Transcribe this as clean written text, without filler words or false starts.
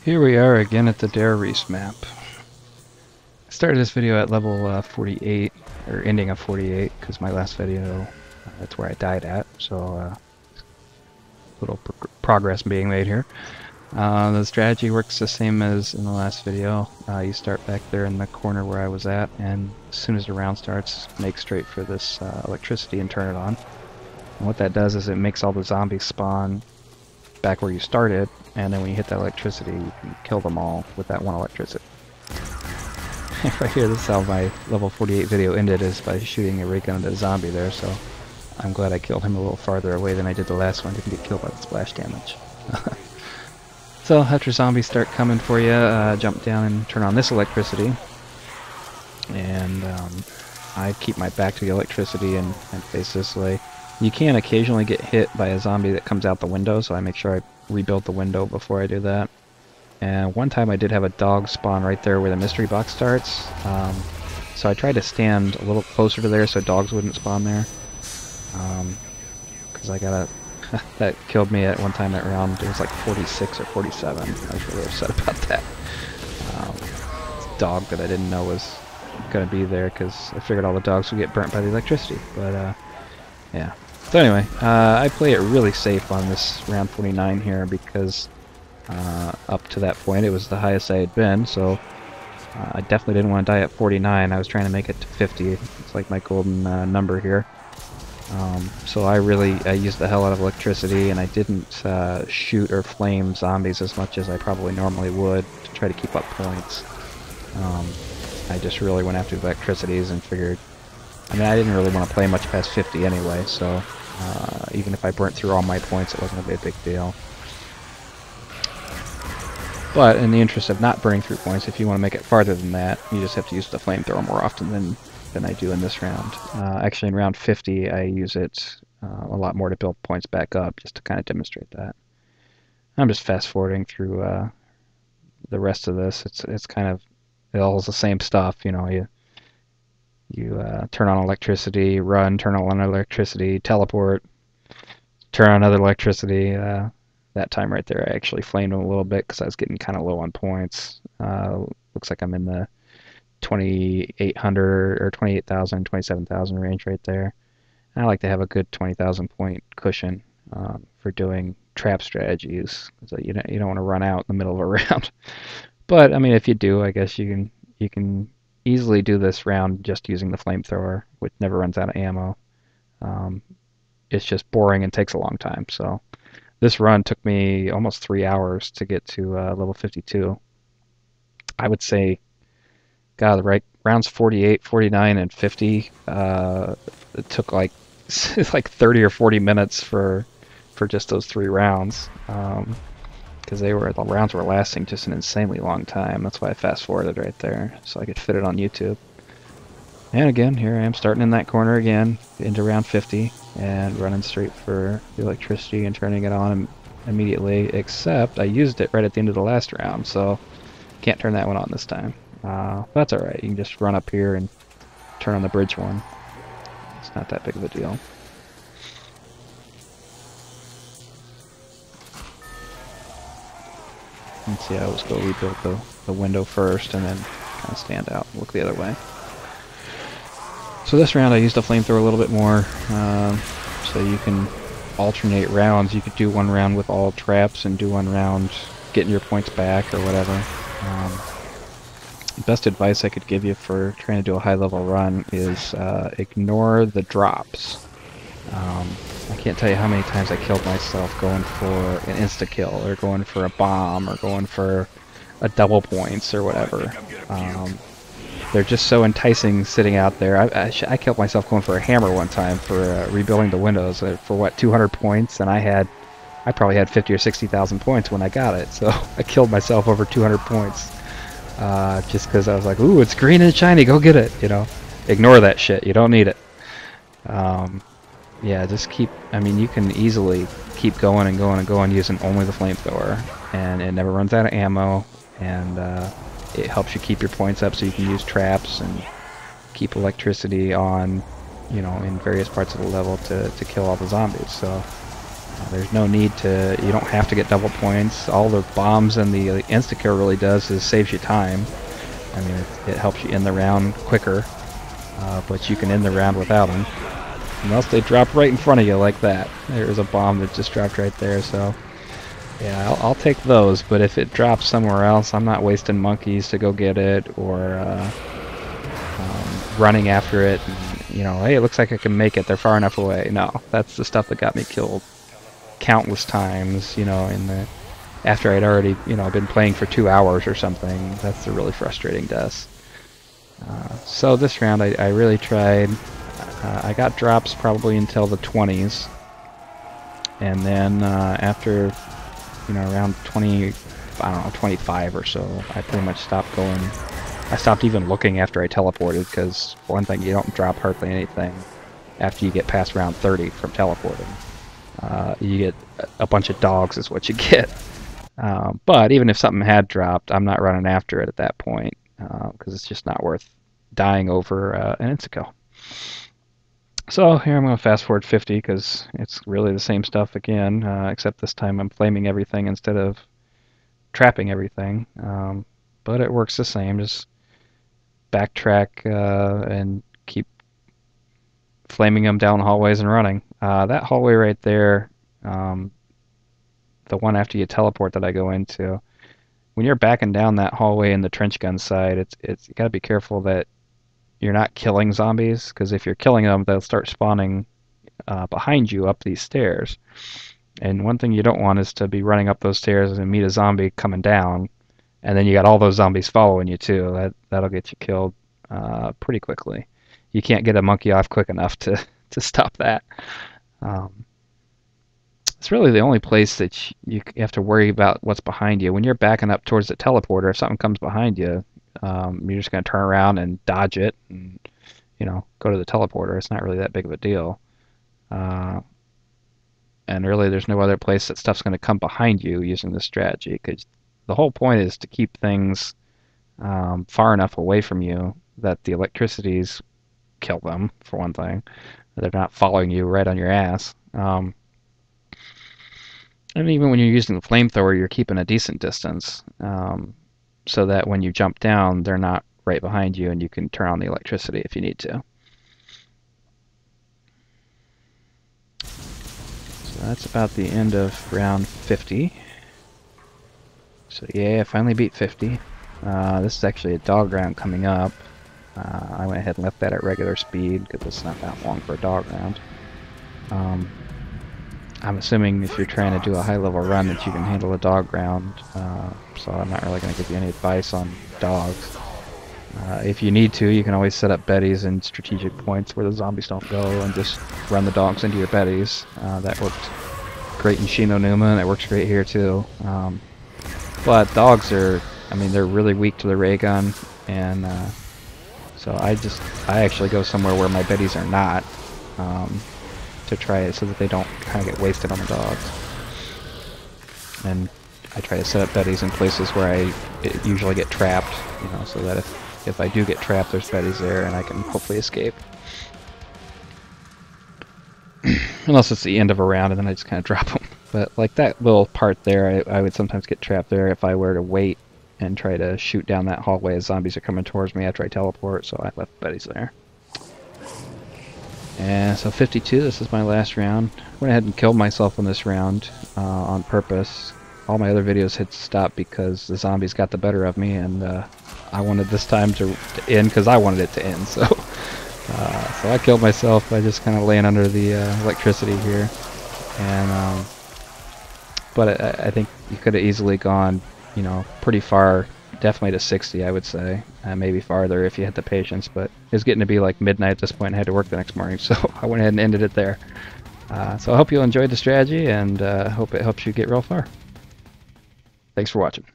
Here we are again at the Riese map. I started this video at level 48, or ending of 48, because my last video, that's where I died at, so little progress being made here. The strategy works the same as in the last video. You start back there in the corner where I was at, and as soon as the round starts, make straight for this electricity and turn it on. And what that does is it makes all the zombies spawn back where you started, and then when you hit that electricity, you can kill them all with that one electricity. Right here, this is how my level 48 video ended, is by shooting a ray gun at a zombie there, so I'm glad I killed him a little farther away than I did the last one. Didn't get killed by the splash damage. So after zombies start coming for you, jump down and turn on this electricity, and I keep my back to the electricity and face this way. You can occasionally get hit by a zombie that comes out the window, so I make sure I rebuild the window before I do that. And one time I did have a dog spawn right there where the mystery box starts, so I tried to stand a little closer to there so dogs wouldn't spawn there, because I got a that killed me at one time that round. It was like 46 or 47. I was really upset about that. Dog that I didn't know was going to be there, because I figured all the dogs would get burnt by the electricity, but yeah. So anyway, I play it really safe on this round 49 here, because up to that point it was the highest I had been, so I definitely didn't want to die at 49. I was trying to make it to 50. It's like my golden number here. So I used the hell out of electricity, and I didn't shoot or flame zombies as much as I probably normally would to try to keep up points. I just really went after the electricities and figured, I mean, I didn't really want to play much past 50 anyway, so even if I burnt through all my points, it wasn't a big deal. But in the interest of not burning through points, if you want to make it farther than that, you just have to use the flamethrower more often than I do in this round. Actually, in round 50, I use it a lot more to build points back up, just to kind of demonstrate that. I'm just fast-forwarding through the rest of this. It's kind of, it all is the same stuff, you know. You turn on electricity, run, turn on electricity, teleport, turn on another electricity. That time right there I actually flamed him a little bit because I was getting kind of low on points. Looks like I'm in the 2,800 or 28,000, 27,000 range right there. And I like to have a good 20,000 point cushion for doing trap strategies, so you don't want to run out in the middle of a round. But I mean, if you do, I guess you can easily do this round just using the flamethrower, which never runs out of ammo. It's just boring and takes a long time. So this run took me almost 3 hours to get to level 52. I would say, God, right, rounds 48, 49, and 50, it took like 30 or 40 minutes for just those 3 rounds. Because the rounds were lasting just an insanely long time. That's why I fast forwarded right there, so I could fit it on YouTube. And again, here I am starting in that corner again, into round 50, and running straight for the electricity and turning it on immediately, except I used it right at the end of the last round, so can't turn that one on this time. But that's alright, you can just run up here and turn on the bridge one. It's not that big of a deal. Let's see, I always go rebuild the window first and then kind of stand out and look the other way. So this round I used the flamethrower a little bit more, so you can alternate rounds. You could do one round with all traps and do one round getting your points back or whatever. Best advice I could give you for trying to do a high level run is ignore the drops. I can't tell you how many times I killed myself going for an insta-kill, or going for a bomb, or going for a double points, or whatever. They're just so enticing sitting out there. I killed myself going for a hammer one time for rebuilding the windows for what, 200 points, and I probably had 50 or 60,000 points when I got it, so I killed myself over 200 points just because I was like, ooh, it's green and shiny, go get it, you know. Ignore that shit, you don't need it. Yeah, just I mean, you can easily keep going and going and going using only the flamethrower, and it never runs out of ammo, and it helps you keep your points up so you can use traps and keep electricity on, you know, in various parts of the level to kill all the zombies. So There's no need to, you don't have to get double points. All the bombs and the insta-kill really does is saves you time. I mean, it helps you end the round quicker, but you can end the round without them. Unless they drop right in front of you like that. There's a bomb that just dropped right there, so... Yeah, I'll take those, but if it drops somewhere else, I'm not wasting monkeys to go get it, or running after it, and, you know, hey, it looks like I can make it, they're far enough away. No, that's the stuff that got me killed countless times, you know, after I'd already, you know, been playing for 2 hours or something. That's the really frustrating deaths. So this round I really tried. I got drops probably until the 20s, and then after, you know, around 20, I don't know, 25 or so, I pretty much stopped going. I stopped even looking after I teleported, because for one thing, you don't drop hardly anything after you get past round 30 from teleporting. You get a bunch of dogs is what you get. But even if something had dropped, I'm not running after it at that point, because it's just not worth dying over an insta-kill. So here I'm going to fast forward 50, because it's really the same stuff again, except this time I'm flaming everything instead of trapping everything. But it works the same, just backtrack and keep flaming them down hallways and running. That hallway right there, the one after you teleport that I go into, when you're backing down that hallway in the trench gun side, it's you got to be careful that you're not killing zombies, because if you're killing them, they'll start spawning behind you up these stairs. And one thing you don't want is to be running up those stairs and meet a zombie coming down, and then you got all those zombies following you too. That'll get you killed pretty quickly. You can't get a monkey off quick enough to stop that. It's really the only place that you have to worry about what's behind you. When you're backing up towards the teleporter, if something comes behind you, you're just going to turn around and dodge it and, you know, go to the teleporter. It's not really that big of a deal. And really there's no other place that stuff's going to come behind you using this strategy, because the whole point is to keep things far enough away from you that the electricities kill them, for one thing. They're not following you right on your ass. And even when you're using the flamethrower, you're keeping a decent distance, so that when you jump down, they're not right behind you and you can turn on the electricity if you need to. So that's about the end of round 50. So yeah, I finally beat 50. This is actually a dog round coming up. I went ahead and left that at regular speed because it's not that long for a dog round. I'm assuming if you're trying to do a high-level run that you can handle a dog round, so I'm not really going to give you any advice on dogs. If you need to, you can always set up betties in strategic points where the zombies don't go and just run the dogs into your betties. That worked great in Shino Numa, and it works great here too. But dogs are, I mean, they're really weak to the ray gun, and so I actually go somewhere where my betties are not, to try it so that they don't kind of get wasted on the dogs. And I try to set up betties in places where I usually get trapped, you know, so that if I do get trapped, there's betties there and I can hopefully escape. Unless it's the end of a round and then I just kind of drop them. But like that little part there, I would sometimes get trapped there if I were to wait and try to shoot down that hallway as zombies are coming towards me after I teleport, so I left betties there. And so 52, this is my last round. Went ahead and killed myself on this round on purpose. All my other videos had to stop because the zombies got the better of me, and I wanted this time to end because I wanted it to end. So, so I killed myself by just kind of laying under the electricity here. And but I think you could have easily gone, you know, pretty far. Definitely to 60, I would say. Maybe farther if you had the patience, but it was getting to be like midnight at this point and I had to work the next morning, so I went ahead and ended it there. So I hope you enjoyed the strategy, and hope it helps you get real far. Thanks for watching.